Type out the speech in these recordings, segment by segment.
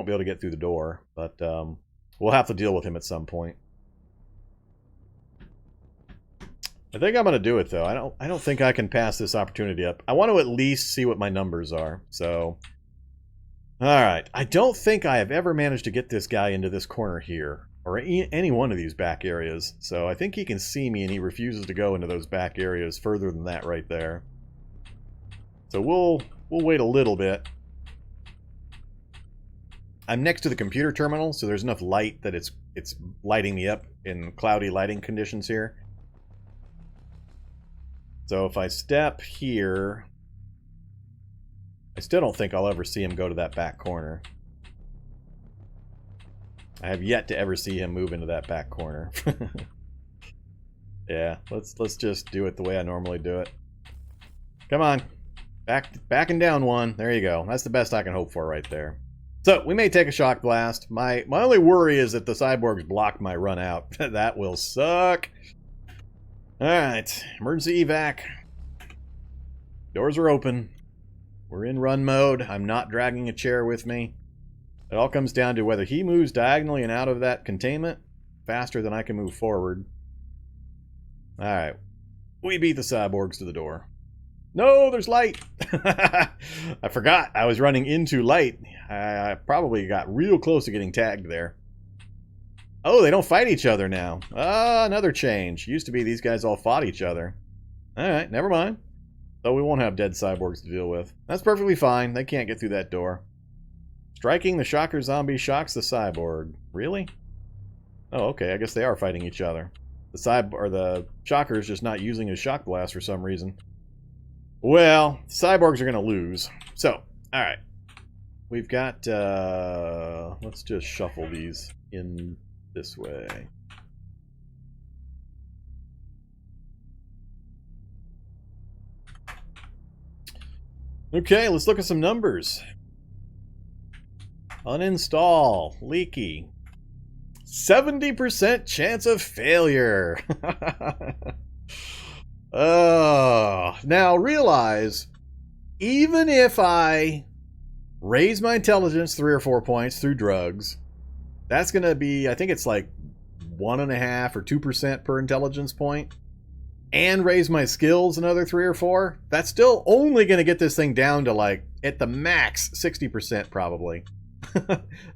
Won't be able to get through the door, but we'll have to deal with him at some point. I think I'm going to do it, though. I don't think I can pass this opportunity up. I want to at least see what my numbers are, so... Alright, I don't think I have ever managed to get this guy into this corner here, or any one of these back areas, so I think he can see me and he refuses to go into those back areas further than that right there. So we'll wait a little bit. I'm next to the computer terminal, so there's enough light that it's lighting me up in cloudy lighting conditions here. So if I step here, I still don't think I'll ever see him go to that back corner. I have yet to ever see him move into that back corner. Yeah, let's just do it the way I normally do it. Come on. Back and down one. There you go. That's the best I can hope for right there. So, we may take a shock blast. My only worry is that the cyborgs block my run out. That will suck. Alright, emergency evac. Doors are open. We're in run mode. I'm not dragging a chair with me. It all comes down to whether he moves diagonally and out of that containment faster than I can move forward. Alright. We beat the cyborgs to the door. No, there's light! I forgot I was running into light. I probably got real close to getting tagged there. Oh, they don't fight each other now. Ah, another change. Used to be these guys all fought each other. Alright, never mind. So we won't have dead cyborgs to deal with. That's perfectly fine. They can't get through that door. Striking the shocker zombie shocks the cyborg. Really? Oh, okay. I guess they are fighting each other. The shocker is just not using his shock blast for some reason. Well, cyborgs are going to lose. So, alright. We've got, let's just shuffle these in this way. Okay, let's look at some numbers. Uninstall. Leaky. 70% chance of failure. Now realize, even if I raise my intelligence 3 or 4 points through drugs, that's going to be, I think it's like 1.5 or 2% per intelligence point, and raise my skills another 3 or 4, that's still only going to get this thing down to, like, at the max 60% probably.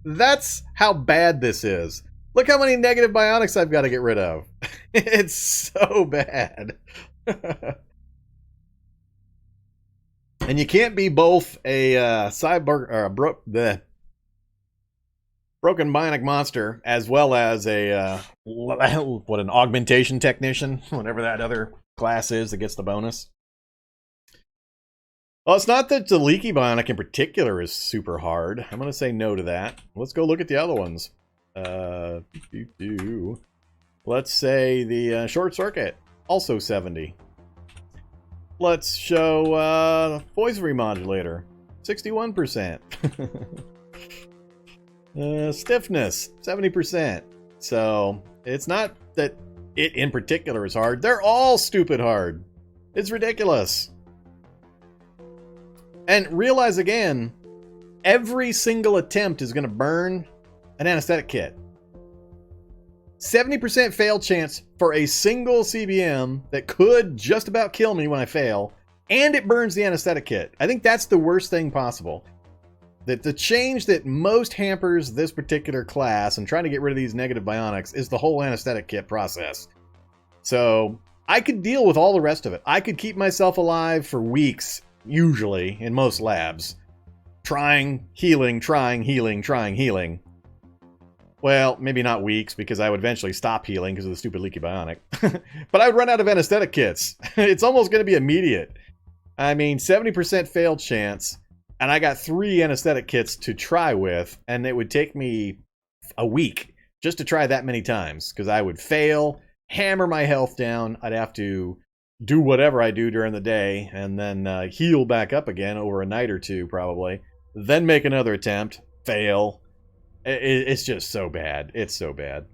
That's how bad this is. Look how many negative bionics I've got to get rid of. It's so bad. And you can't be both a cyborg or the broken bionic monster as well as a what, an augmentation technician, whatever that other class is that gets the bonus. Well, it's not that the leaky bionic in particular is super hard. I'm going to say no to that. Let's go look at the other ones. Let's say the short circuit, also 70. Let's show voice remodulator, 61%. Stiffness, 70%. So it's not that it in particular is hard. They're all stupid hard. It's ridiculous. And realize again, every single attempt is going to burn an anesthetic kit. 70% fail chance for a single CBM that could just about kill me when I fail, and it burns the anesthetic kit. I think that's the worst thing possible. That the change that most hampers this particular class and trying to get rid of these negative bionics is the whole anesthetic kit process. So I could deal with all the rest of it. I could keep myself alive for weeks, usually, in most labs. Trying, healing, trying, healing, trying, healing. Well, maybe not weeks, because I would eventually stop healing because of the stupid leaky bionic. But I would run out of anesthetic kits. It's almost going to be immediate. I mean, 70% fail chance, and I got 3 anesthetic kits to try with, and it would take me a week just to try that many times, because I would fail, hammer my health down, I'd have to do whatever I do during the day, and then heal back up again over a night or two, probably. Then make another attempt, fail. It's just so bad. It's so bad.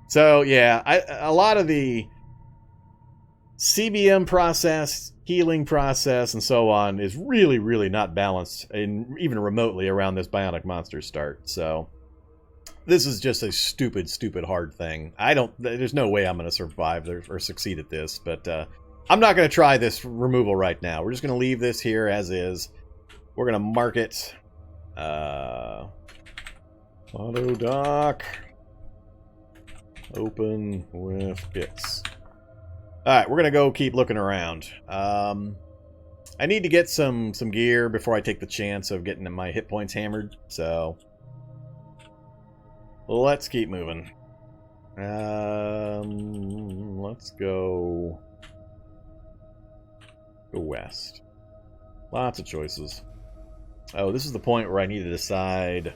So, yeah, a lot of the CBM process, healing process, and so on is really, really not balanced, even remotely, around this Bionic Monster start. So this is just a stupid, stupid hard thing. There's no way I'm going to survive or succeed at this, but I'm not going to try this removal right now. We're just going to leave this here as is. We're going to mark it. Auto dock. Open with bits. Alright, we're going to go keep looking around. I need to get some gear before I take the chance of getting my hit points hammered, so let's keep moving. Let's go west. Lots of choices. Oh, this is the point where I need to decide.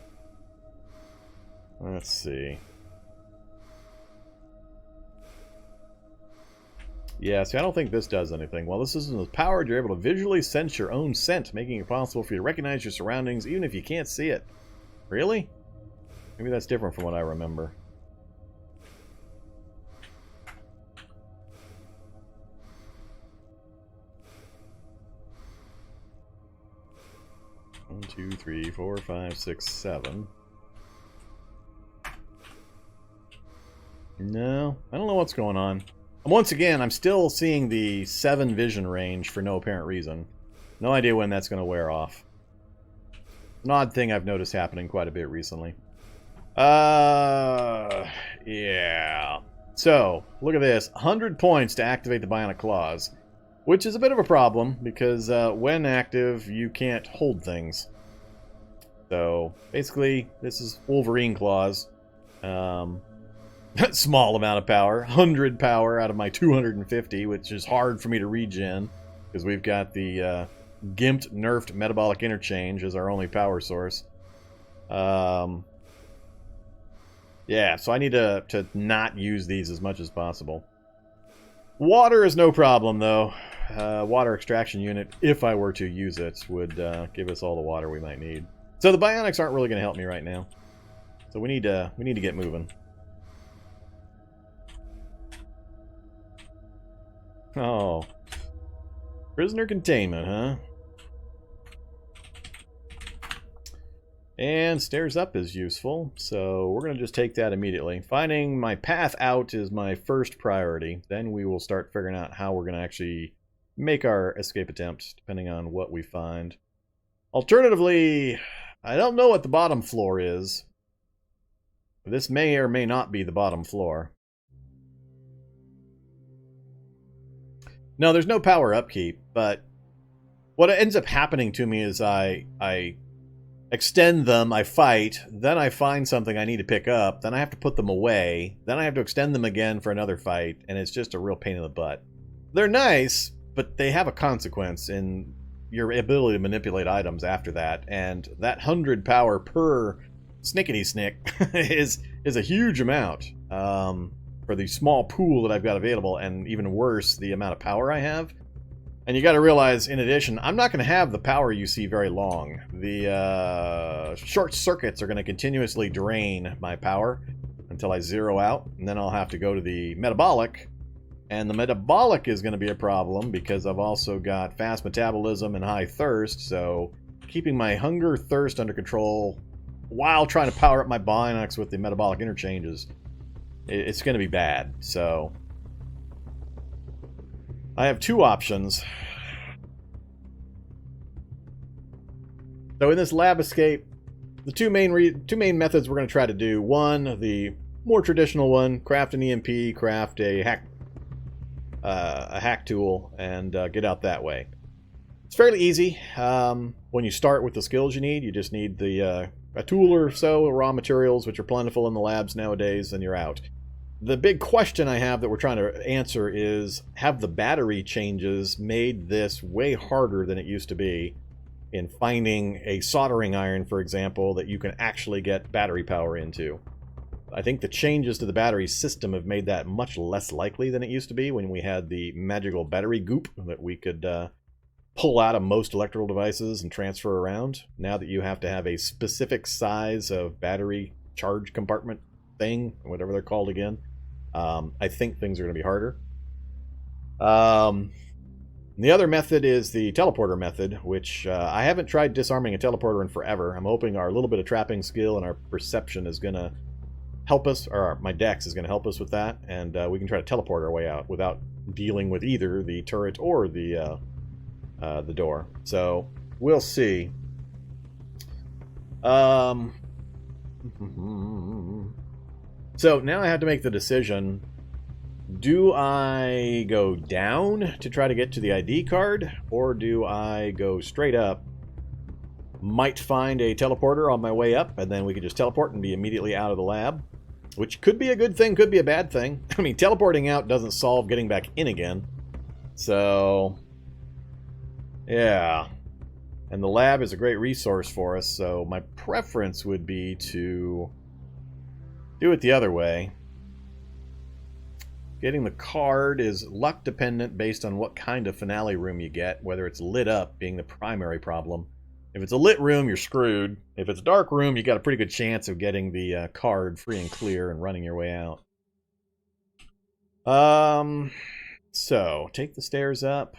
Let's see. Yeah, see, I don't think this does anything. While this isn't powered, you're able to visually sense your own scent, making it possible for you to recognize your surroundings even if you can't see it. Really? Maybe that's different from what I remember. One, two, three, 4, 5, 6, 7. No, I don't know what's going on. Once again, I'm still seeing the 7 vision range for no apparent reason. No idea when that's going to wear off. An odd thing I've noticed happening quite a bit recently. Yeah. So, look at this. 100 points to activate the Bionic Claws. Which is a bit of a problem, because when active, you can't hold things. So, basically, this is Wolverine Claws. Small amount of power. 100 power out of my 250, which is hard for me to regen, because we've got the gimped, nerfed metabolic interchange as our only power source. Yeah, so I need to not use these as much as possible. Water is no problem, though. Water extraction unit, if I were to use it, would give us all the water we might need. So the bionics aren't really going to help me right now. So we need to get moving. Oh. Prisoner containment, huh? And stairs up is useful, so we're going to just take that immediately. Finding my path out is my first priority. Then we will start figuring out how we're going to actually make our escape attempt, depending on what we find. Alternatively, I don't know what the bottom floor is. This may or may not be the bottom floor. No, there's no power upkeep, but what ends up happening to me is I extend them, I fight, then I find something I need to pick up, then I have to put them away, then I have to extend them again for another fight, and it's just a real pain in the butt. They're nice, but they have a consequence in your ability to manipulate items after that, and that 100 power per snickety-snick is a huge amount. For the small pool that I've got available, and even worse, the amount of power I have. And you got to realize, in addition, I'm not going to have the power you see very long. The short circuits are going to continuously drain my power until I zero out, and then I'll have to go to the metabolic. And the metabolic is going to be a problem because I've also got fast metabolism and high thirst, so keeping my hunger, thirst under control while trying to power up my bionics with the metabolic interchanges, it's going to be bad. So I have two options. So in this lab escape, the two main methods we're going to try to do. One, the more traditional one, craft an EMP, craft a hack tool, and get out that way. It's fairly easy. When you start with the skills you just need the a tool or so, raw materials, which are plentiful in the labs nowadays, and you're out. The big question I have that we're trying to answer is, have the battery changes made this way harder than it used to be in finding a soldering iron, for example, that you can actually get battery power into? I think the changes to the battery system have made that much less likely than it used to be when we had the magical battery goop that we could pull out of most electrical devices and transfer around. Now that you have to have a specific size of battery charge compartment thing, whatever they're called again, I think things are going to be harder. The other method is the teleporter method, which I haven't tried disarming a teleporter in forever. I'm hoping our little bit of trapping skill and our perception is going to help us, or my dex is going to help us with that, and we can try to teleport our way out without dealing with either the turret or the door. So we'll see. So now I have to make the decision. Do I go down to try to get to the ID card, or do I go straight up? Might find a teleporter on my way up, and then we could just teleport and be immediately out of the lab. Which could be a good thing, could be a bad thing. I mean, teleporting out doesn't solve getting back in again. So, yeah. And the lab is a great resource for us, so my preference would be to do it the other way. Getting the card is luck dependent based on what kind of finale room you get, whether it's lit up being the primary problem. If it's a lit room, you're screwed. If it's a dark room, you got a pretty good chance of getting the card free and clear and running your way out. So, take the stairs up.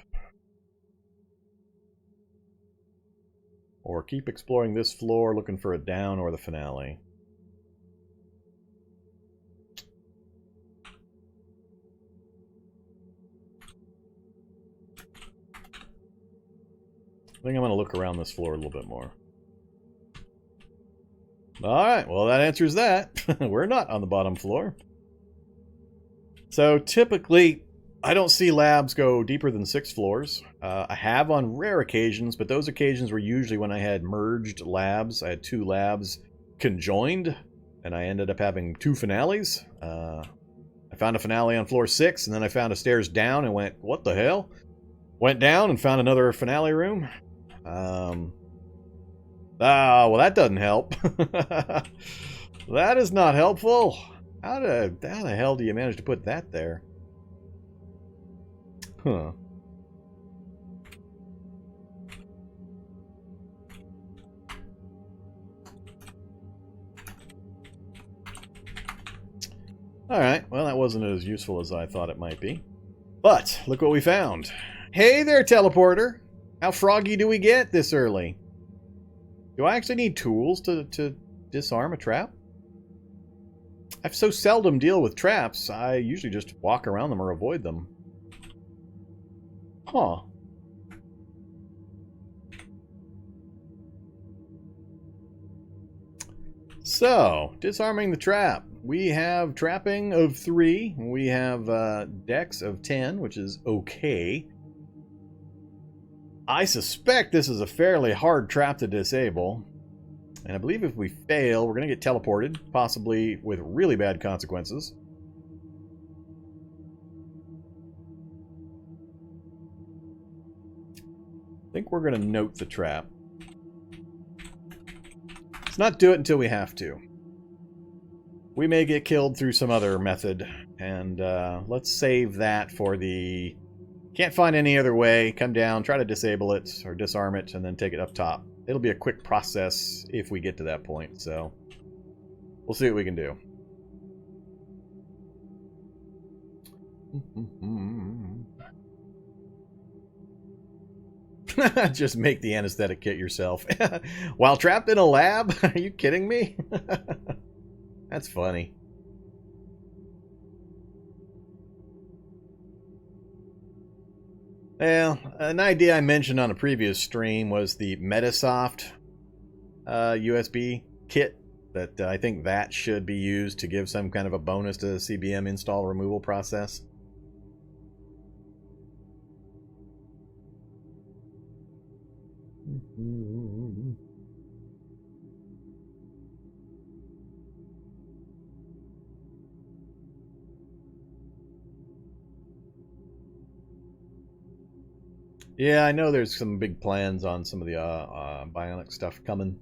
Or keep exploring this floor looking for a down or the finale. I think I'm going to look around this floor a little bit more. Alright, well that answers that. We're not on the bottom floor. So typically, I don't see labs go deeper than 6 floors. I have on rare occasions, but those occasions were usually when I had merged labs. I had 2 labs conjoined, and I ended up having 2 finales. I found a finale on floor 6, and then I found a stairs down and went, what the hell? Went down and found another finale room. Well, that doesn't help. That is not helpful. How the hell do you manage to put that there? Huh. Alright, well that wasn't as useful as I thought it might be. But, look what we found. Hey there, teleporter! How froggy do we get this early? Do I actually need tools to disarm a trap? I so seldom deal with traps, I usually just walk around them or avoid them. Huh. So, disarming the trap. We have trapping of 3. We have dex of 10, which is okay. I suspect this is a fairly hard trap to disable. And I believe if we fail, we're going to get teleported, possibly with really bad consequences. I think we're going to note the trap. Let's not do it until we have to. We may get killed through some other method, and let's save that for the... Can't find any other way, come down, try to disable it, or disarm it, and then take it up top. It'll be a quick process if we get to that point, so... We'll see what we can do. Just make the anesthetic kit yourself. While trapped in a lab? Are you kidding me? That's funny. Well, an idea I mentioned on a previous stream was the Metasoft USB kit. That I think that should be used to give some kind of a bonus to the CBM install removal process. Yeah, I know there's some big plans on some of the bionic stuff coming.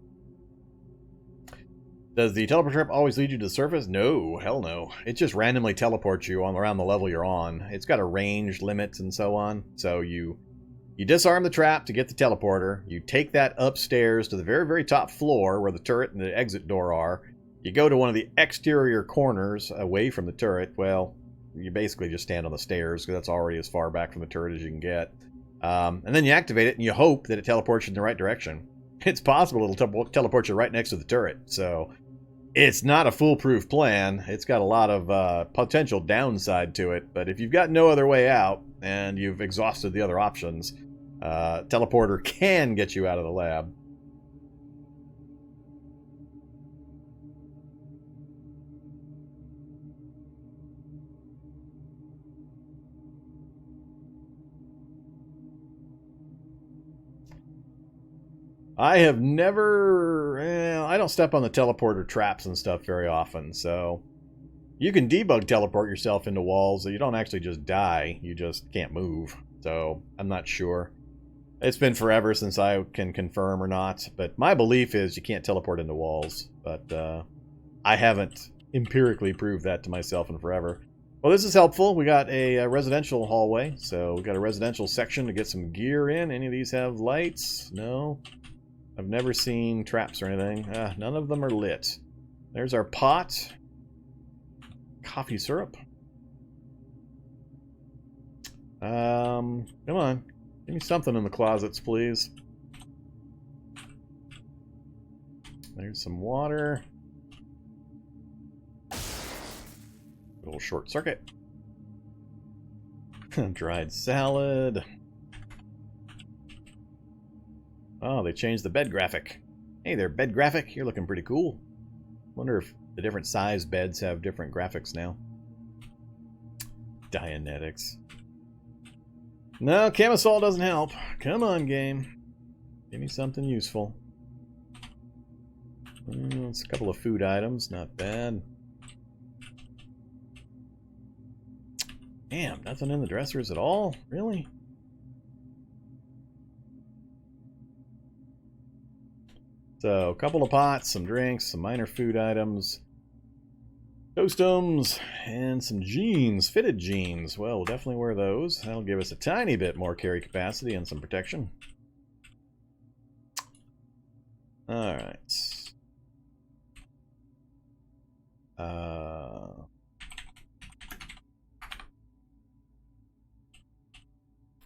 Does the teleport trap always lead you to the surface? No, hell no. It just randomly teleports you on around the level you're on. It's got a range limit and so on. So you disarm the trap to get the teleporter. You take that upstairs to the very, very top floor where the turret and the exit door are. You go to one of the exterior corners away from the turret. Well, you basically just stand on the stairs, because that's already as far back from the turret as you can get. And then you activate it, and you hope that it teleports you in the right direction. It's possible it'll teleport you right next to the turret, so it's not a foolproof plan. It's got a lot of potential downside to it, but if you've got no other way out, and you've exhausted the other options, teleporter can get you out of the lab. I have never... I don't step on the teleporter traps and stuff very often, so... You can debug teleport yourself into walls, so you don't actually just die, you just can't move. So, I'm not sure. It's been forever since I can confirm or not, but my belief is you can't teleport into walls. But I haven't empirically proved that to myself in forever. Well, this is helpful. We got a residential hallway, so we got a residential section to get some gear in. Any of these have lights? No. I've never seen traps or anything. None of them are lit. There's our pot. Coffee syrup. Come on. Give me something in the closets, please. There's some water. A little short circuit. Dried salad. Oh, they changed the bed graphic. Hey there, bed graphic. You're looking pretty cool. Wonder if the different size beds have different graphics now. Dianetics. No, camisole doesn't help. Come on, game. Give me something useful. It's a couple of food items. Not bad. Damn, nothing in the dressers at all? Really? So, a couple of pots, some drinks, some minor food items, toastums, and some jeans, fitted jeans. Well, we'll definitely wear those. That'll give us a tiny bit more carry capacity and some protection. Alright. I'm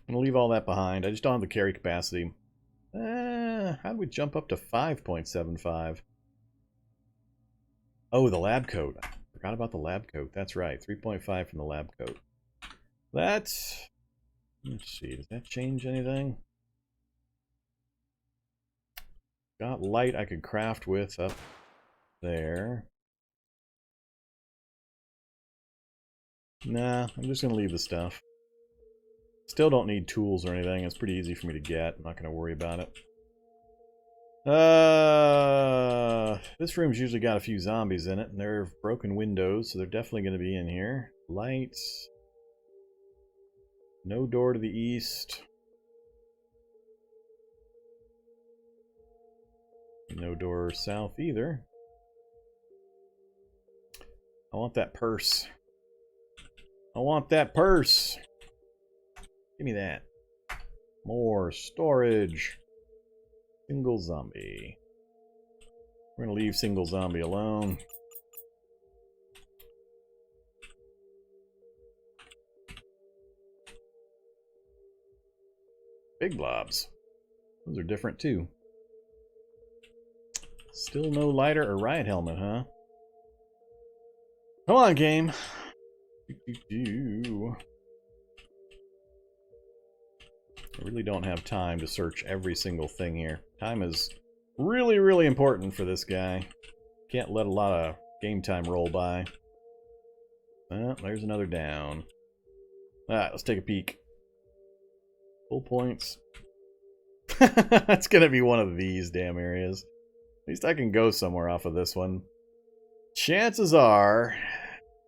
going to leave all that behind. I just don't have the carry capacity. How do we jump up to 5.75? Oh, the lab coat. I forgot about the lab coat. That's right. 3.5 from the lab coat. That's... Let's see. Does that change anything? Got light I could craft with up there. Nah, I'm just going to leave the stuff. Still don't need tools or anything. It's pretty easy for me to get. I'm not going to worry about it. This room's usually got a few zombies in it, and they're broken windows, so they're definitely going to be in here. Lights. No door to the east. No door south either. I want that purse. I want that purse. Give me that. More storage. Single zombie. We're going to leave single zombie alone. Big blobs. Those are different too. Still no lighter or riot helmet, huh? Come on, game. I really don't have time to search every single thing here. Time is really, really important for this guy. Can't let a lot of game time roll by. Well, there's another down. Alright, let's take a peek. Full points. It's gonna be one of these damn areas. At least I can go somewhere off of this one. Chances are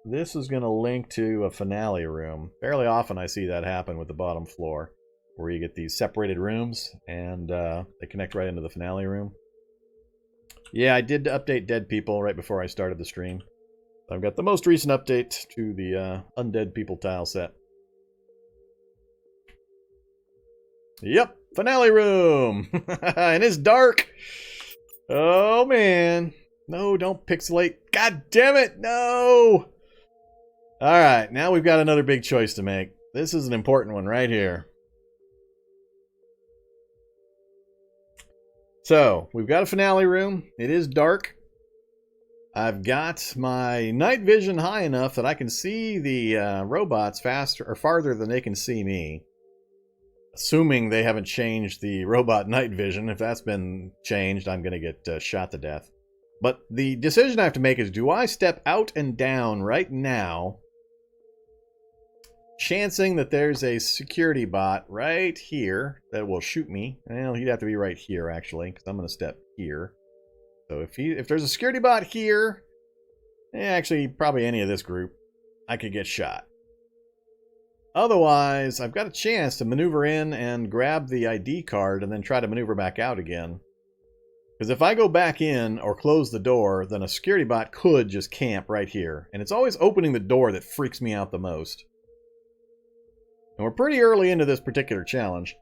this is gonna link to a finale room. Fairly often I see that happen with the bottom floor, where you get these separated rooms and they connect right into the finale room. Yeah, I did update Dead People right before I started the stream. I've got the most recent update to the Undead People tile set. Yep, finale room! And it's dark! Oh man. No, don't pixelate. God damn it, no! Alright, now we've got another big choice to make. This is an important one right here. So, we've got a finale room. It is dark. I've got my night vision high enough that I can see the robots faster or farther than they can see me. Assuming they haven't changed the robot night vision. If that's been changed, I'm going to get shot to death. But the decision I have to make is, do I step out and down right now, chancing that there's a security bot right here that will shoot me? Well, he'd have to be right here, actually, because I'm going to step here. So if there's a security bot here, actually, probably any of this group, I could get shot. Otherwise, I've got a chance to maneuver in and grab the ID card and then try to maneuver back out again. Because if I go back in or close the door, then a security bot could just camp right here. And it's always opening the door that freaks me out the most. And we're pretty early into this particular challenge.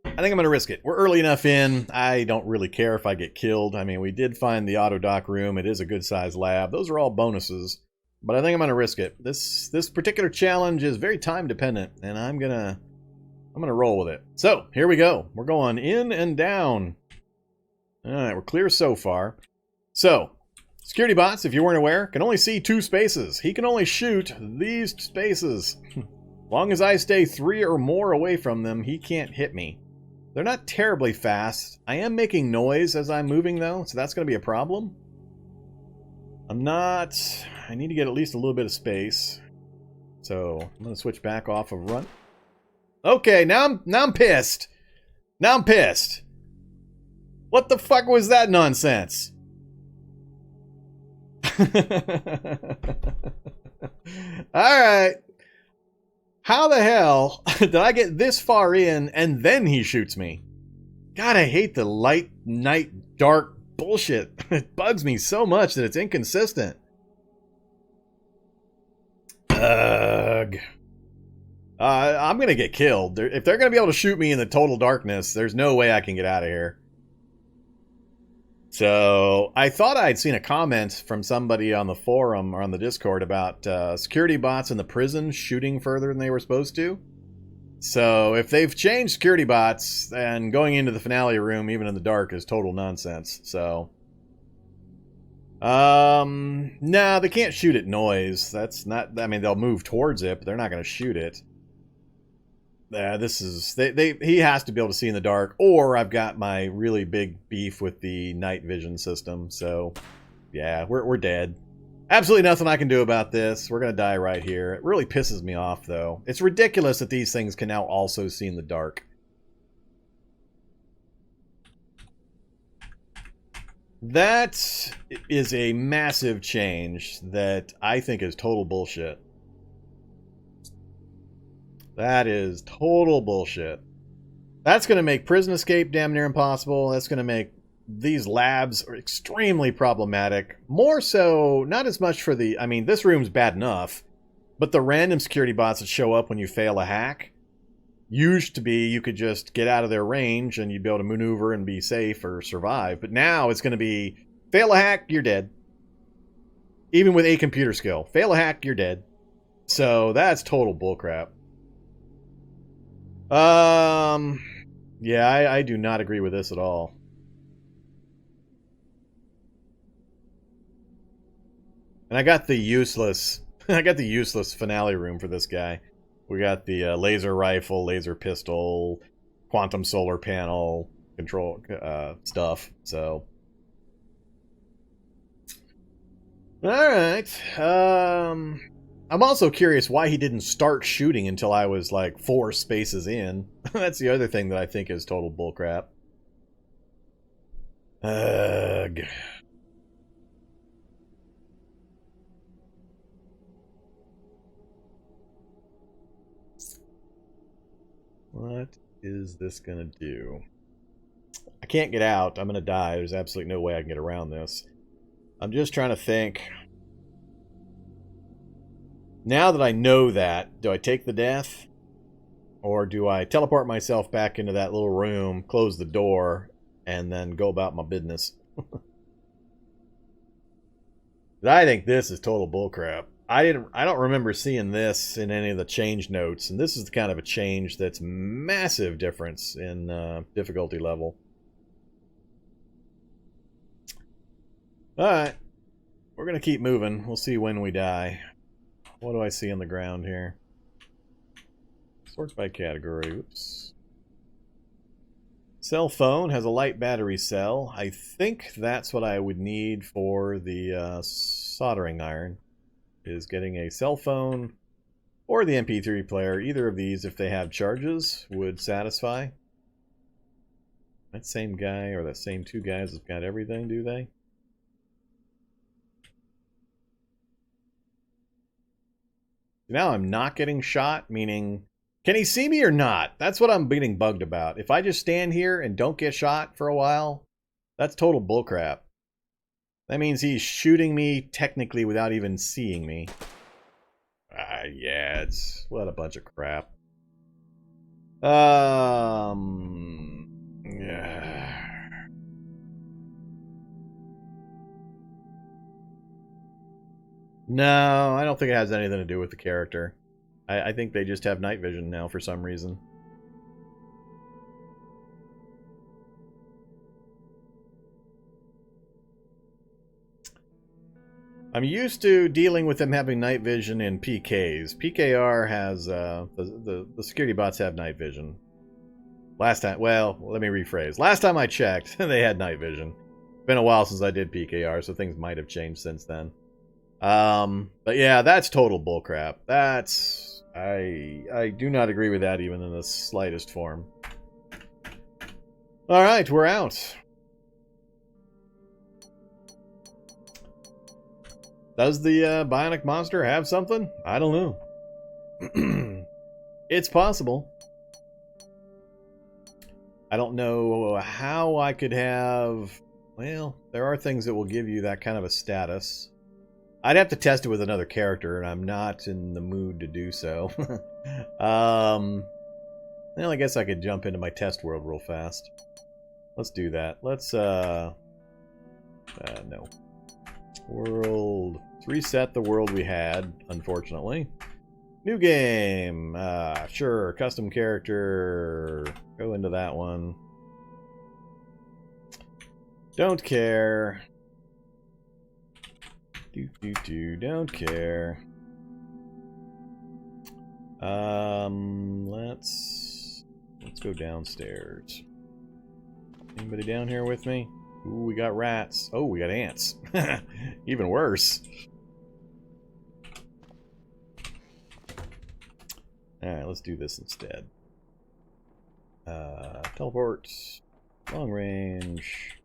I think I'm going to risk it. We're early enough in. I don't really care if I get killed. I mean, we did find the auto dock room. It is a good-sized lab. Those are all bonuses. But I think I'm going to risk it. This particular challenge is very time dependent, and I'm gonna roll with it. So, here we go. We're going in and down. Alright, we're clear so far. So, security bots, if you weren't aware, can only see 2 spaces. He can only shoot these spaces. As long as I stay 3 or more away from them, he can't hit me. They're not terribly fast. I am making noise as I'm moving, though, so that's going to be a problem. I need to get at least a little bit of space. So, I'm going to switch back off of run. Okay, now I'm pissed. Now I'm pissed. What the fuck was that nonsense? Alright. How the hell did I get this far in and then he shoots me? God, I hate the light, night, dark bullshit. It bugs me so much that it's inconsistent. Ugh. I'm gonna get killed. If they're gonna be able to shoot me in the total darkness, there's no way I can get out of here. So, I thought I'd seen a comment from somebody on the forum or on the Discord about security bots in the prison shooting further than they were supposed to. So, if they've changed security bots, then going into the finale room, even in the dark, is total nonsense. So, nah, they can't shoot at noise. That's not, I mean, they'll move towards it, but they're not going to shoot it. This is, he has to be able to see in the dark, or I've got my really big beef with the night vision system. So, yeah, we're dead. Absolutely nothing I can do about this. We're going to die right here. It really pisses me off, though. It's ridiculous that these things can now also see in the dark. That is a massive change that I think is total bullshit. That is total bullshit. That's going to make prison escape damn near impossible. That's going to make these labs extremely problematic. More so, not as much for the... I mean, this room's bad enough, but the random security bots that show up when you fail a hack used to be you could just get out of their range and you'd be able to maneuver and be safe or survive. But now it's going to be, fail a hack, you're dead. Even with a computer skill. Fail a hack, you're dead. So that's total bullcrap. Yeah, I do not agree with this at all. And I got the useless finale room for this guy. We got the laser rifle, laser pistol, quantum solar panel, control stuff. So, all right. I'm also curious why he didn't start shooting until I was like 4 spaces in. That's the other thing that I think is total bullcrap. Ugh. What is this gonna do? I can't get out. I'm gonna die. There's absolutely no way I can get around this. I'm just trying to think. Now that I know that, do I take the death? Or do I teleport myself back into that little room, close the door, and then go about my business? I think this is total bullcrap. I don't remember seeing this in any of the change notes, and this is the kind of a change that's massive difference in difficulty level. Alright. We're going to keep moving. We'll see when we die. What do I see on the ground here? Sort by category. Oops. Cell phone has a light battery cell. I think that's what I would need for the soldering iron. Is getting a cell phone or the MP3 player. Either of these, if they have charges, would satisfy. That same guy or that same two guys have got everything, do they? Now I'm not getting shot, meaning, can he see me or not? That's what I'm getting bugged about. If I just stand here and don't get shot for a while, that's total bullcrap. That means he's shooting me technically without even seeing me. Yeah, it's what a bunch of crap. Yeah. No, I don't think it has anything to do with the character. I think they just have night vision now for some reason. I'm used to dealing with them having night vision in PKs. PKR has, the security bots have night vision. Last time, well, let me rephrase. Last time I checked, they had night vision. Been a while since I did PKR, so things might have changed since then. But yeah, that's total bullcrap. That's, I do not agree with that even in the slightest form. Alright, we're out. Does the Bionic Monster have something? I don't know. It's possible. I don't know how I could have... Well, there are things that will give you that kind of a status. I'd have to test it with another character, and I'm not in the mood to do so. Well, I guess I could jump into my test world real fast. Let's do that. Let's, no. World. Let's reset the world we had, unfortunately. New game. Sure, custom character. Go into that one. Don't care. Don't care. Let's go downstairs. Anybody down here with me? Ooh, we got rats. Oh, we got ants. Even worse. Alright, let's do this instead. Teleport. Long range.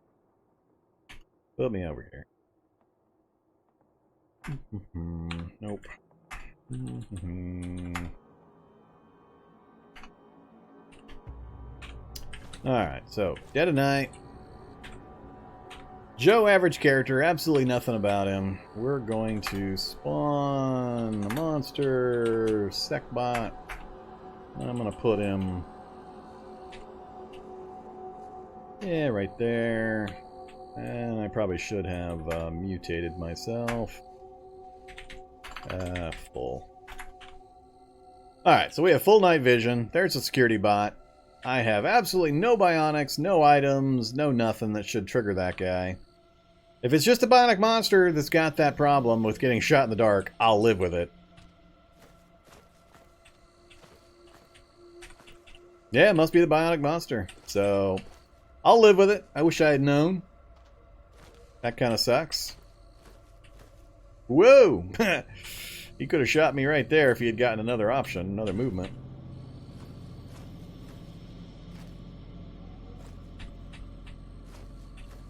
Put me over here. Nope. Alright, so, dead of night. Joe, average character, absolutely nothing about him. We're going to spawn a monster, Secbot. I'm going to put him... yeah, right there. And I probably should have mutated myself. Full. Alright, so we have full night vision. There's a security bot. I have absolutely no bionics, no items, no nothing that should trigger that guy. If it's just a Bionic Monster that's got that problem with getting shot in the dark, I'll live with it. Yeah, it must be the Bionic Monster. So, I'll live with it. I wish I had known. That kind of sucks. Whoa! He could have shot me right there if he had gotten another option, another movement.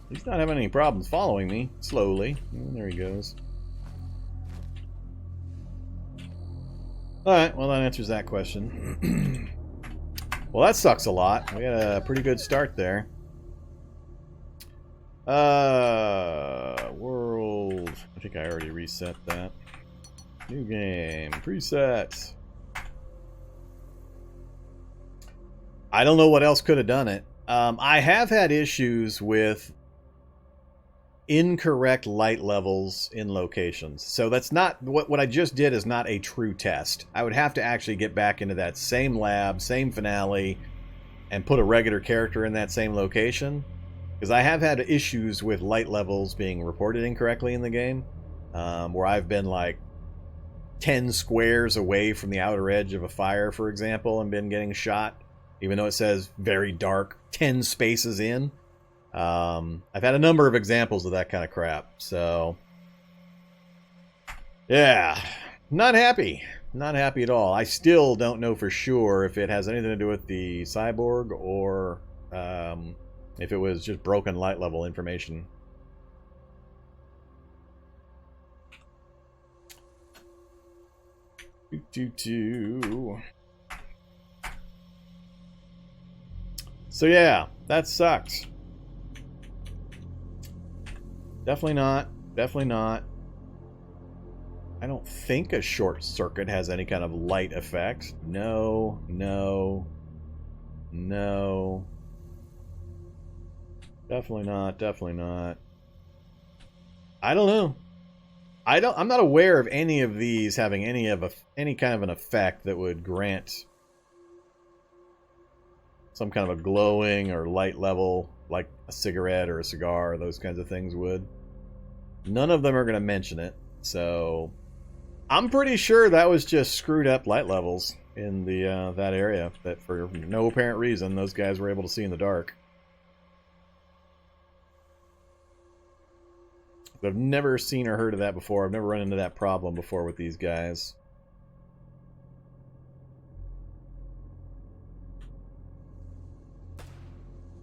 He's not having any problems following me, slowly. There he goes. Alright, well that answers that question. Well, that sucks a lot. We had a pretty good start there. World. I think I already reset that. New game. Preset. I don't know what else could have done it. I have had issues with incorrect light levels in locations. So that's not what I just did is not a true test. I would have to actually get back into that same lab, same finale, and put a regular character in that same location, because I have had issues with light levels being reported incorrectly in the game, where I've been like 10 squares away from the outer edge of a fire, for example, and been getting shot, even though it says very dark 10 spaces in. I've had a number of examples of that kind of crap, so yeah, not happy. Not happy at all. I still don't know for sure if it has anything to do with the cyborg or if it was just broken light level information. So yeah, that sucks. Definitely not. Definitely not. I don't think a short circuit has any kind of light effect. No, no, no. Definitely not. Definitely not. I don't know. I'm not aware of any of these having any kind of an effect that would grant some kind of a glowing or light level, like a cigarette or a cigar, or those kinds of things would. None of them are going to mention it, so I'm pretty sure that was just screwed up light levels in the that area, that for no apparent reason those guys were able to see in the dark. I've never seen or heard of that before. I've never run into that problem before with these guys.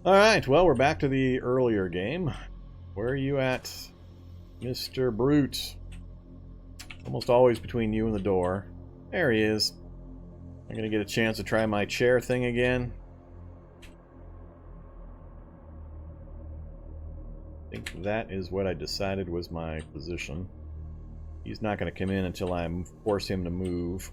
Alright, well, we're back to the earlier game. Where are you at, Mr. Brute? Almost always between you and the door. There he is. I'm gonna get a chance to try my chair thing again. I think that is what I decided was my position. He's not gonna come in until I force him to move.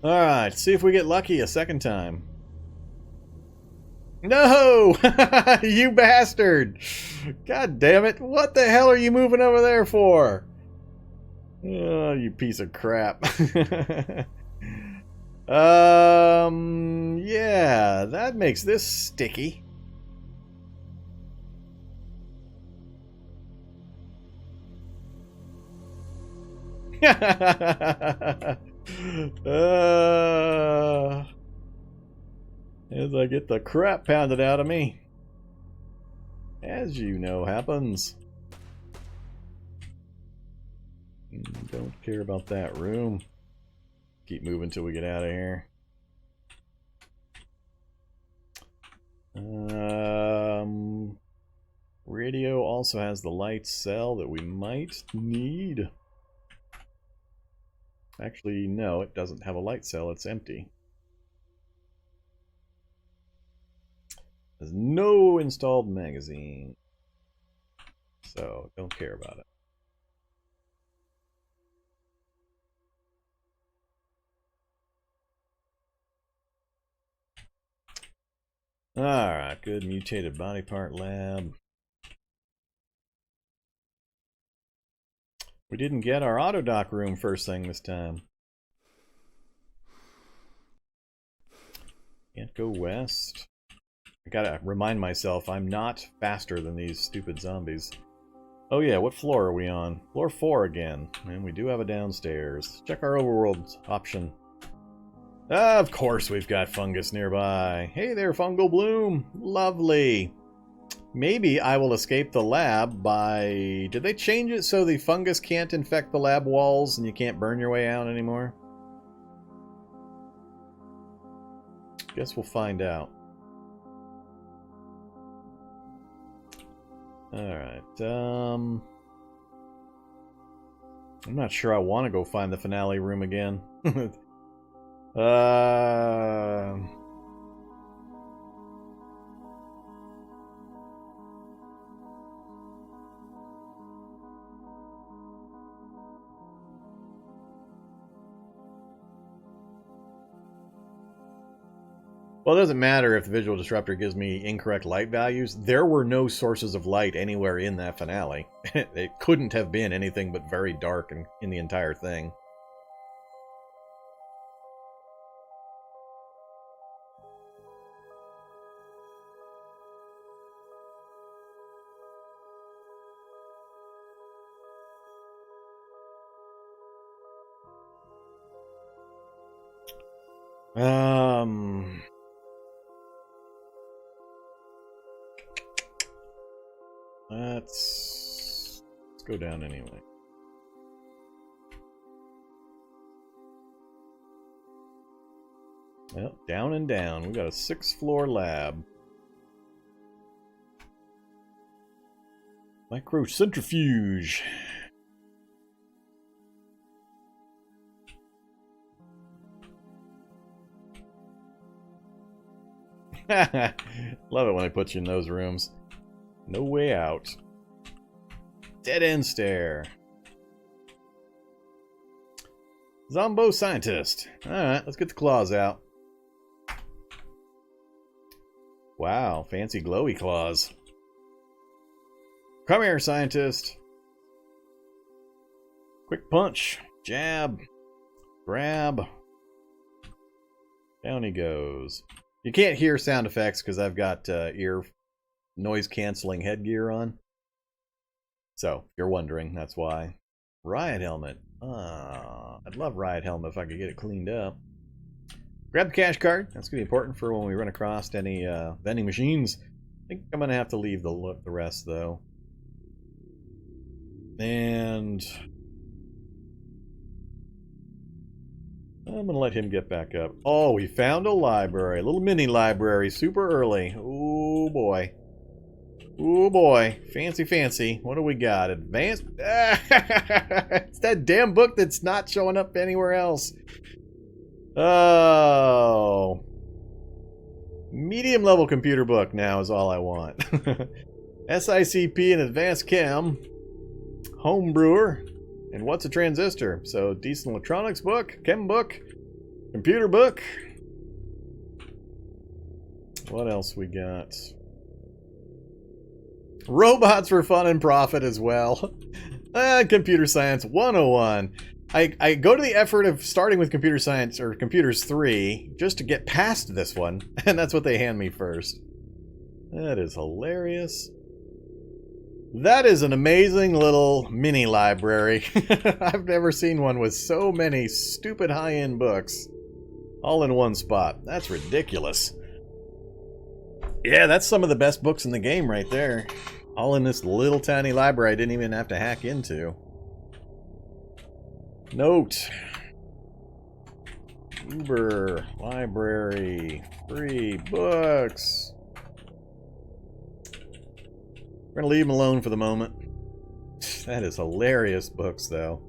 Alright, see if we get lucky a second time. No! You bastard! God damn it. What the hell are you moving over there for? Oh, you piece of crap. Yeah, that makes this sticky. As I get the crap pounded out of me. As you know happens. Don't care about that room. Keep moving till we get out of here. Radio also has the light cell that we might need. Actually, no, it doesn't have a light cell. It's empty. There's no installed magazine, so don't care about it. Alright, good mutated body part lab. We didn't get our auto dock room first thing this time. Can't go west. I gotta remind myself I'm not faster than these stupid zombies. Oh yeah, what floor are we on? Floor 4 again. And we do have a downstairs. Check our overworld option. Of course we've got fungus nearby. Hey there, fungal bloom. Lovely. Maybe I will escape the lab by... Did they change it so the fungus can't infect the lab walls and you can't burn your way out anymore? Guess we'll find out. Alright, I'm not sure I want to go find the finale room again. Well, it doesn't matter if the visual disruptor gives me incorrect light values. There were no sources of light anywhere in that finale. It couldn't have been anything but very dark in the entire thing. Let's go down anyway. Well, down and down. We got a 6th floor lab. Microcentrifuge. Love it when they put you in those rooms. No way out. Dead end stair. Zombo scientist. Alright, let's get the claws out. Wow, fancy glowy claws. Come here, scientist. Quick punch. Jab. Grab. Down he goes. You can't hear sound effects because I've got ear noise canceling headgear on. So, if you're wondering, that's why. Riot helmet. I'd love Riot helmet if I could get it cleaned up. Grab the cash card. That's going to be important for when we run across any vending machines. I think I'm going to have to leave the rest, though. And I'm going to let him get back up. Oh, we found a library. A little mini library. Super early. Oh, boy. Oh, boy. Fancy, fancy. What do we got? Advanced? It's that damn book that's not showing up anywhere else. Oh. Medium level computer book now is all I want. SICP and Advanced Chem. Homebrewer. And what's a transistor? So, decent electronics book, chem book, computer book. What else we got? Robots for fun and profit as well. Computer Science 101. I go to the effort of starting with Computer Science, or Computers 3, just to get past this one, and that's what they hand me first. That is hilarious. That is an amazing little mini library. I've never seen one with so many stupid high-end books all in one spot. That's ridiculous. Yeah, that's some of the best books in the game right there. All in this little tiny library I didn't even have to hack into. Note. Uber, library, free books. We're going to leave them alone for the moment. That is hilarious books, though.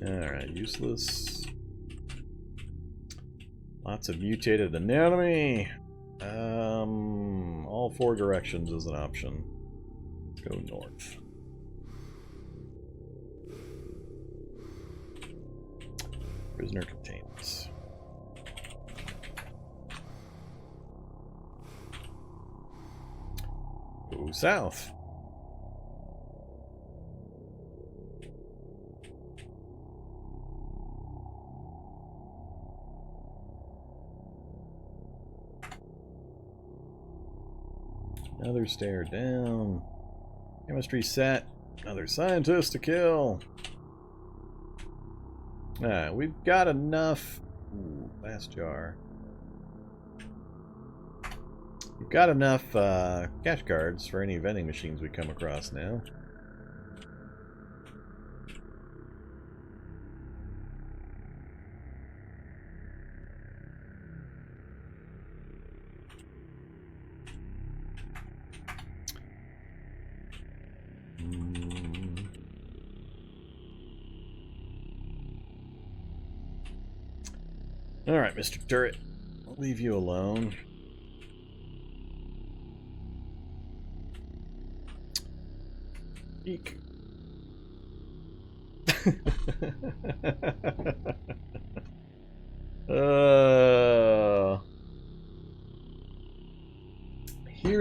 Alright, useless. Lots of mutated anatomy. All 4 directions is an option. Let's go north. Prisoner containment. Go south. Another stair down. Chemistry set. Another scientist to kill. Alright, we've got enough. Ooh, last jar. We've got enough cash cards for any vending machines we come across now. Alright, Mr. Turret. I'll leave you alone. Eek.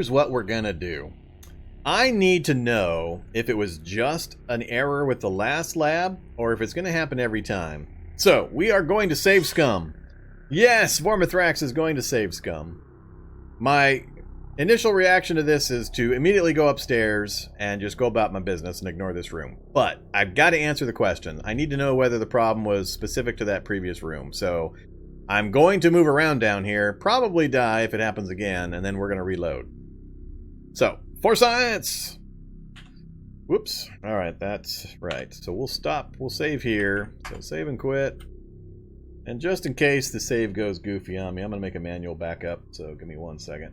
here's what we're gonna do. I need to know if it was just an error with the last lab, or if it's gonna happen every time. So, we are going to save scum. Yes, Vormithrax is going to save scum. My initial reaction to this is to immediately go upstairs and just go about my business and ignore this room. But I've got to answer the question. I need to know whether the problem was specific to that previous room. So I'm going to move around down here, probably die if it happens again, and then we're going to reload. So, for science! Whoops. Alright, that's right. So we'll stop. We'll save here. So save and quit. And just in case the save goes goofy on me, I'm going to make a manual backup. So give me 1 second.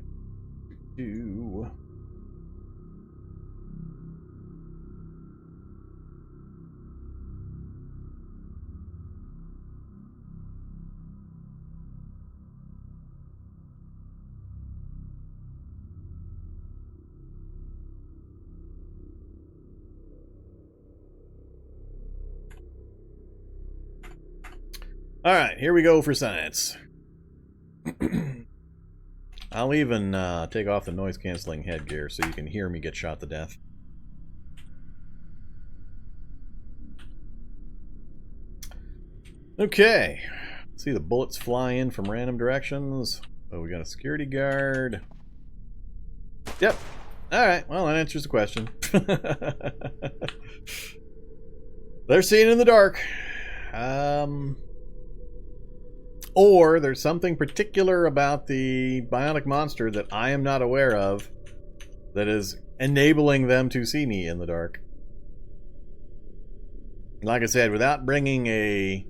Alright, here we go for science. I'll even take off the noise-canceling headgear so you can hear me get shot to death. Okay. See the bullets fly in from random directions. Oh, we got a security guard. Yep. Alright, well, that answers the question. They're seeing in the dark. Or there's something particular about the Bionic Monster that I am not aware of that is enabling them to see me in the dark. Like I said, without bringing a...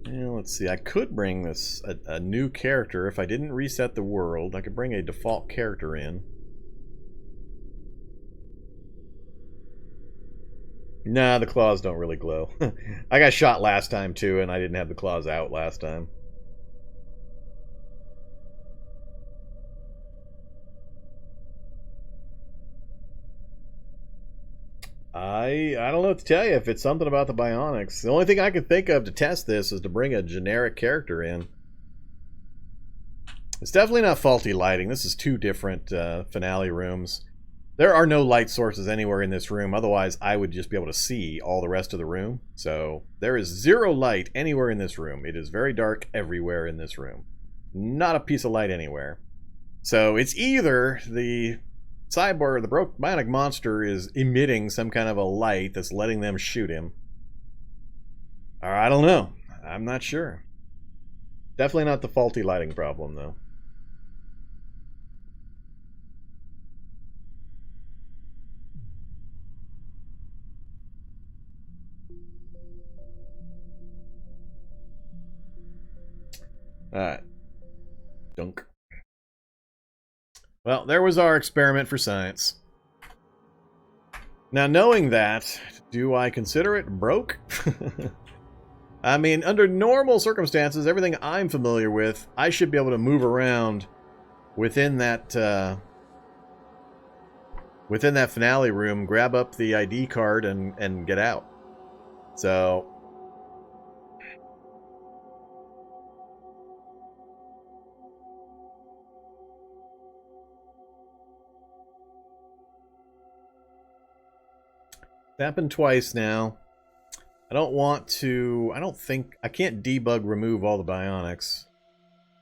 let's see, I could bring this a new character if I didn't reset the world. I could bring a default character in. Nah, the claws don't really glow. I got shot last time too, and I didn't have the claws out last time. I don't know what to tell you if it's something about the bionics. The only thing I can think of to test this is to bring a generic character in. It's definitely not faulty lighting. This is two different finale rooms. There are no light sources anywhere in this room, otherwise I would just be able to see all the rest of the room. So there is zero light anywhere in this room. It is very dark everywhere in this room. Not a piece of light anywhere. So it's either the cyborg, the Bionic Monster is emitting some kind of a light that's letting them shoot him. Or I don't know. I'm not sure. Definitely not the faulty lighting problem, though. Alright. Dunk. Well, there was our experiment for science. Now, knowing that, do I consider it broke? I mean, under normal circumstances, everything I'm familiar with, I should be able to move around within that finale room, grab up the ID card, and get out. So... It's happened twice now. I can't debug remove all the bionics.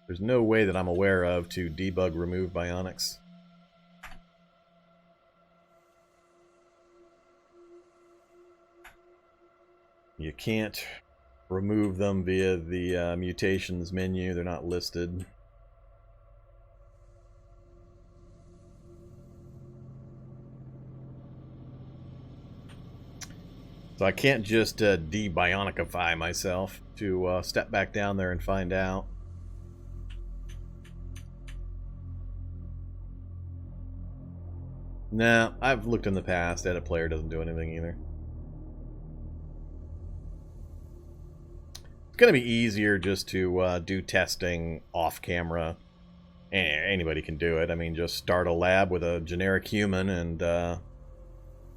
There's no way that I'm aware of to debug remove bionics. You can't remove them via the mutations menu. They're not listed. So I can't just de-bionicify myself to step back down there and find out. Nah, I've looked in the past. Edit player doesn't do anything either. It's going to be easier just to do testing off camera. Anybody can do it. I mean, just start a lab with a generic human and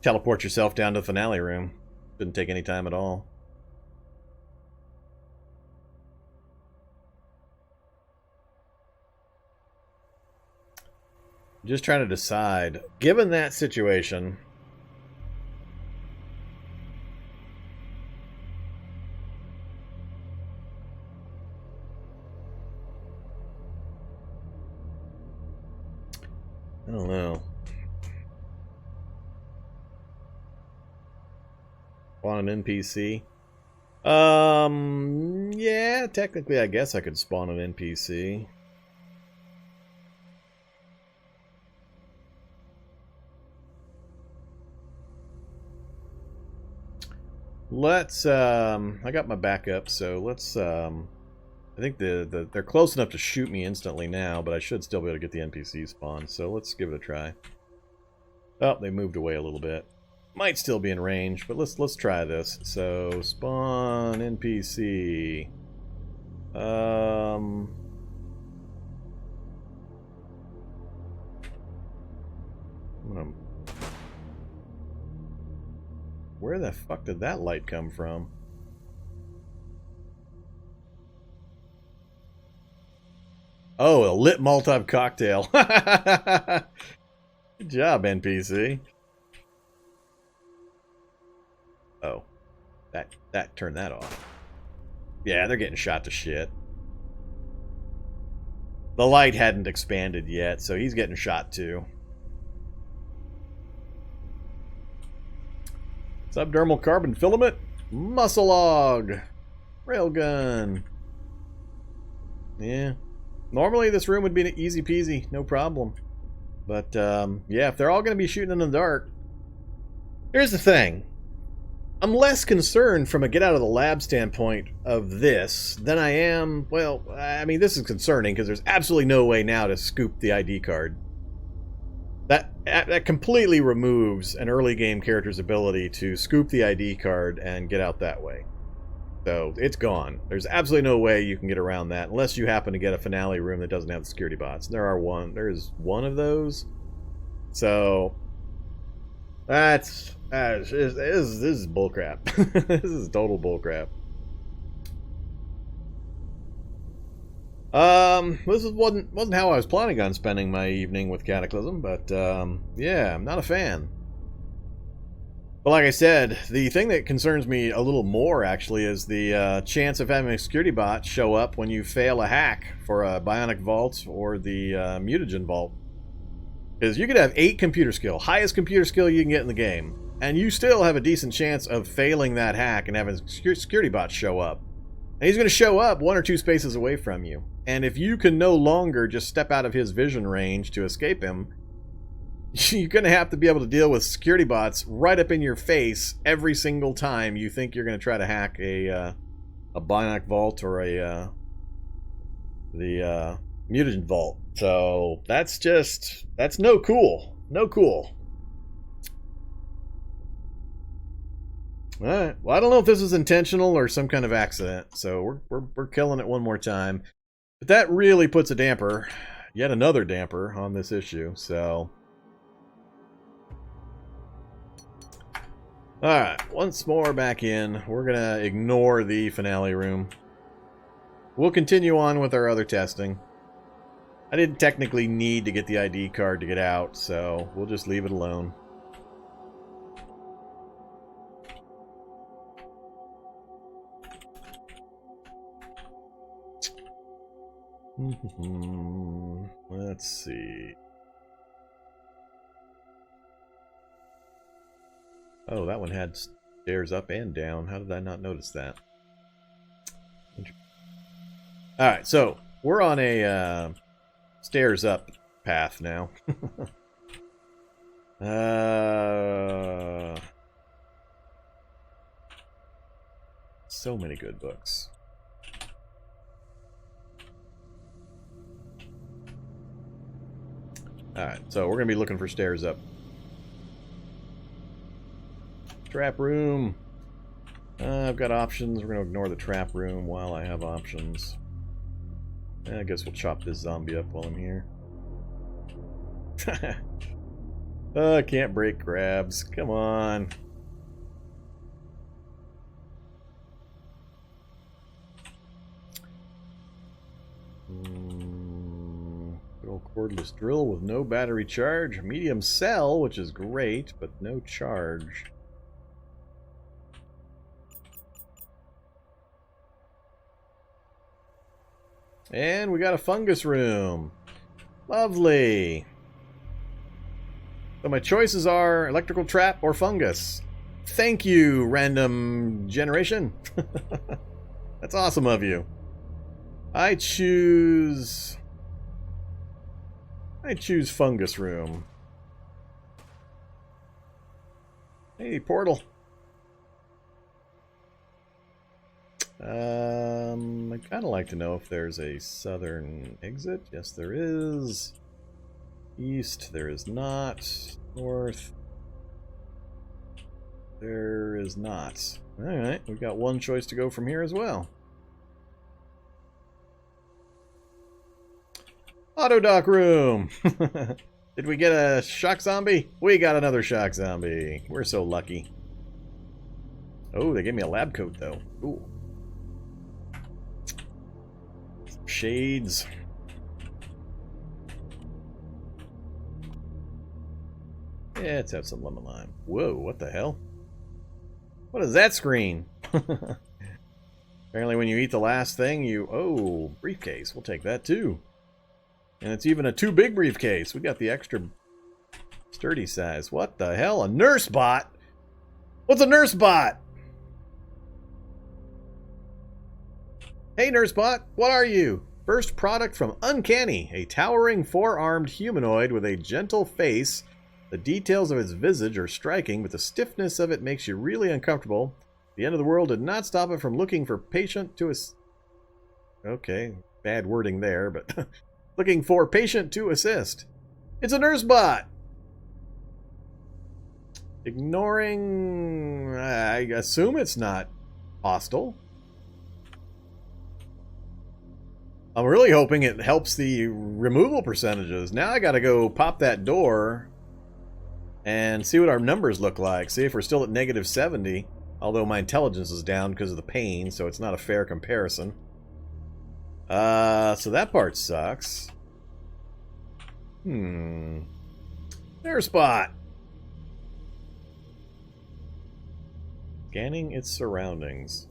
teleport yourself down to the finale room. Didn't take any time at all. Just trying to decide, given that situation, I don't know. Spawn an NPC? Yeah, technically I guess I could spawn an NPC. Let's, I got my backup, so let's, I think they're close enough to shoot me instantly now, but I should still be able to get the NPC spawn, so let's give it a try. Oh, they moved away a little bit. Might still be in range, but let's try this. So, spawn NPC. I'm gonna... Where the fuck did that light come from? Oh, a lit Molotov cocktail. Good job, NPC. Oh. That turned that off. Yeah, they're getting shot to shit. The light hadn't expanded yet, so he's getting shot too. Subdermal carbon filament, muscle log, railgun. Yeah. Normally this room would be easy peasy, no problem. But, yeah, if they're all going to be shooting in the dark... Here's the thing. I'm less concerned from a get-out-of-the-lab standpoint of this than I am... Well, I mean, this is concerning because there's absolutely no way now to scoop the ID card. That completely removes an early game character's ability to scoop the ID card and get out that way. So it's gone. There's absolutely no way you can get around that unless you happen to get a finale room that doesn't have the security bots. There's one of those. So this is bullcrap. This is total bullcrap. This wasn't how I was planning on spending my evening with Cataclysm, but yeah, I'm not a fan. But like I said, the thing that concerns me a little more actually is the chance of having a security bot show up when you fail a hack for a Bionic Vault or the Mutagen Vault. Because you could have 8 computer skill, highest computer skill you can get in the game, and you still have a decent chance of failing that hack and having a security bot show up. And he's going to show up 1 or 2 spaces away from you. And if you can no longer just step out of his vision range to escape him, you're going to have to be able to deal with security bots right up in your face every single time you think you're going to try to hack a Bionic Vault or the Mutagen Vault. So that's no cool. No cool. Alright, well, I don't know if this is intentional or some kind of accident, so we're killing it one more time. But that really puts a damper, yet another damper, on this issue, so... Alright, once more back in. We're gonna ignore the finale room. We'll continue on with our other testing. I didn't technically need to get the ID card to get out, so we'll just leave it alone. Let's see. Oh, that one had stairs up and down. How did I not notice that? Alright, so we're on a stairs up path now. So many good books. Alright, so we're going to be looking for stairs up. Trap room. I've got options. We're going to ignore the trap room while I have options. I guess we'll chop this zombie up while I'm here. I can't break grabs. Come on. Good old Cordless drill with no battery charge. Medium cell, which is great, but no charge. And we got a fungus room. Lovely. So my choices are electrical trap or fungus. Thank you, random generation. That's awesome of you. I choose fungus room. Hey, portal. I'd kind of like to know if there's a southern exit. Yes, there is. East, there is not. North, there is not. Alright, we've got one choice to go from here as well. Auto dock room! Did we get a shock zombie? We got another shock zombie. We're so lucky. Oh, they gave me a lab coat though. Ooh. Shades. Yeah, let's have some lemon lime. Whoa, what the hell? What is that screen? Apparently when you eat the last thing, you... Oh, briefcase. We'll take that too. And it's even a too big briefcase. We got the extra sturdy size. What the hell? A nurse bot? What's a nurse bot? Hey, nurse bot. What are you? First product from Uncanny. A towering four-armed humanoid with a gentle face. The details of its visage are striking, but the stiffness of it makes you really uncomfortable. The end of the world did not stop it from looking for patient to Okay, bad wording there, but looking for patient to assist. It's a nurse bot! Ignoring... I assume it's not hostile. I'm really hoping it helps the removal percentages. Now I gotta go pop that door and see what our numbers look like. See if we're still at negative 70. Although my intelligence is down because of the pain, so it's not a fair comparison. So that part sucks. Nurse bot. Scanning its surroundings.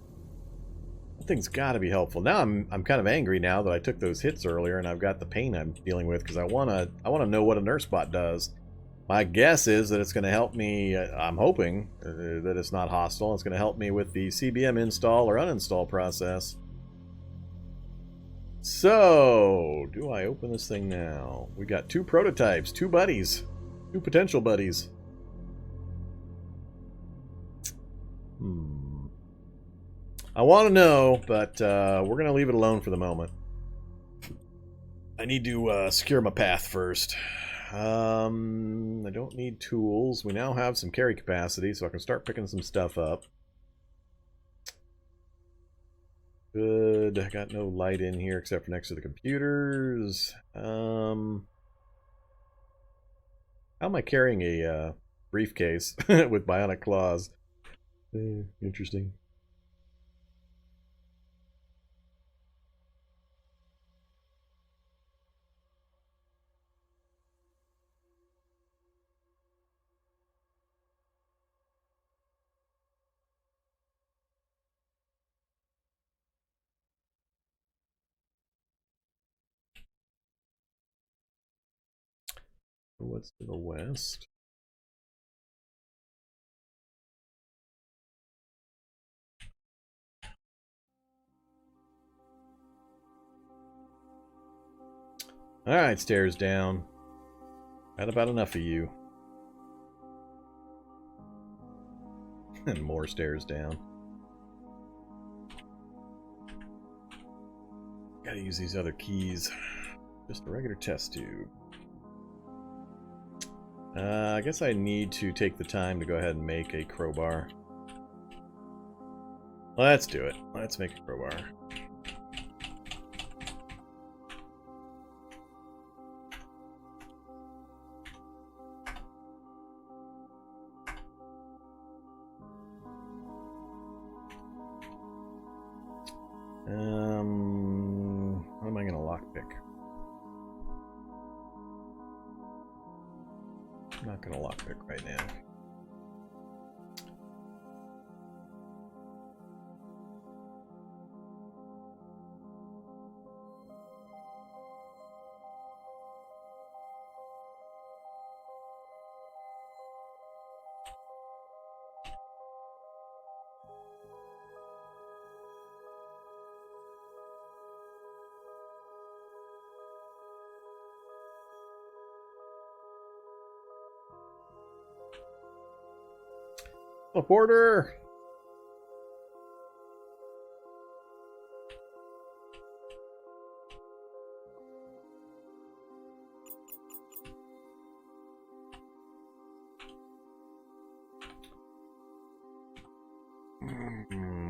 That thing's got to be helpful. Now I'm kind of angry now that I took those hits earlier and I've got the pain I'm dealing with because I wanna know what a nurse bot does. My guess is that it's going to help me, I'm hoping that it's not hostile. It's going to help me with the CBM install or uninstall process. So, do I open this thing now? We got two prototypes, two buddies, two potential buddies. I want to know, but we're going to leave it alone for the moment. I need to secure my path first. I don't need tools. We now have some carry capacity, so I can start picking some stuff up. Good. I got no light in here except for next to the computers. How am I carrying a briefcase with bionic claws? Interesting. What's to the west? Alright, stairs down. Had about enough of you. And more stairs down. Gotta use these other keys. Just a regular test tube. I guess I need to take the time to go ahead and make a crowbar. Let's do it. Let's make a crowbar. What am I going to lockpick? I'm not gonna lockpick right now. Teleporter!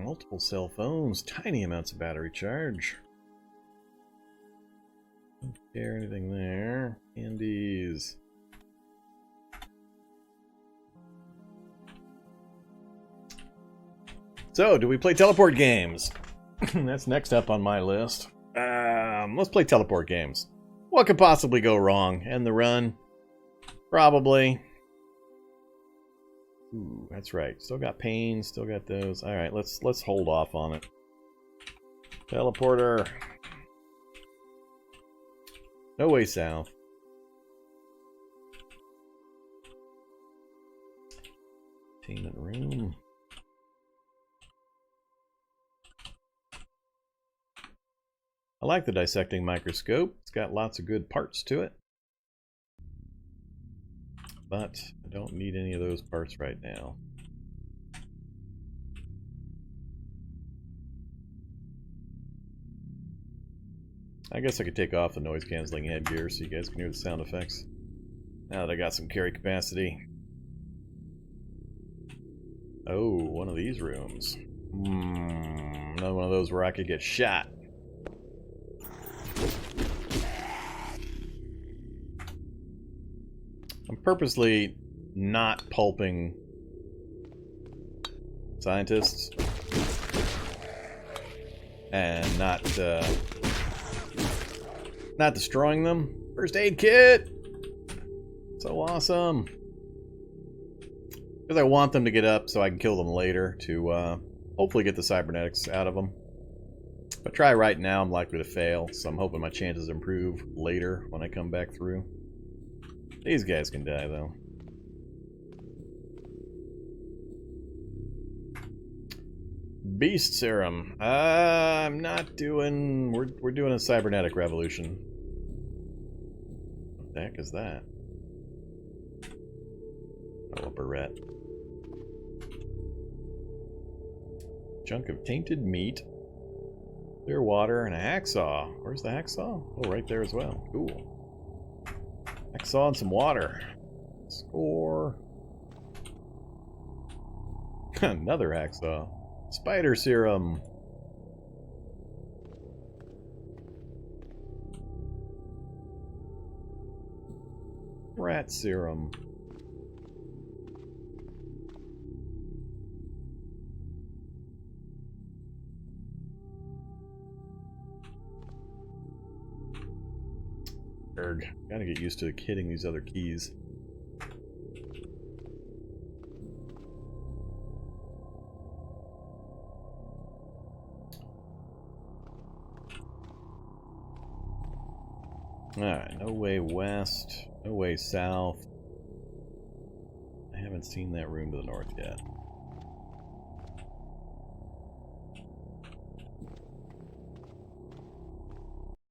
Multiple cell phones, tiny amounts of battery charge. Don't care anything there. Candies. So, do we play teleport games? That's next up on my list. Let's play teleport games. What could possibly go wrong? End the run? Probably. Ooh, that's right. Still got pain, still got those. Alright, let's hold off on it. Teleporter. No way south. Containment room. I like the dissecting microscope. It's got lots of good parts to it. But I don't need any of those parts right now. I guess I could take off the noise cancelling headgear so you guys can hear the sound effects. Now that I got some carry capacity. Oh, one of these rooms. Another one of those where I could get shot. I'm purposely not pulping scientists and not destroying them. First aid kit! So awesome! Because I want them to get up so I can kill them later to hopefully get the cybernetics out of them. If I try right now, I'm likely to fail, so I'm hoping my chances improve later when I come back through. These guys can die, though. Beast serum. I'm not doing... We're doing a cybernetic revolution. What the heck is that? Oh, a barrette. Chunk of tainted meat. Clear water and a hacksaw. Where's the hacksaw? Oh, right there as well. Cool. Hacksaw and some water. Score. Another hacksaw. Spider serum. Rat serum. Erg. Gotta get used to hitting these other keys. Alright, no way west, no way south. I haven't seen that room to the north yet.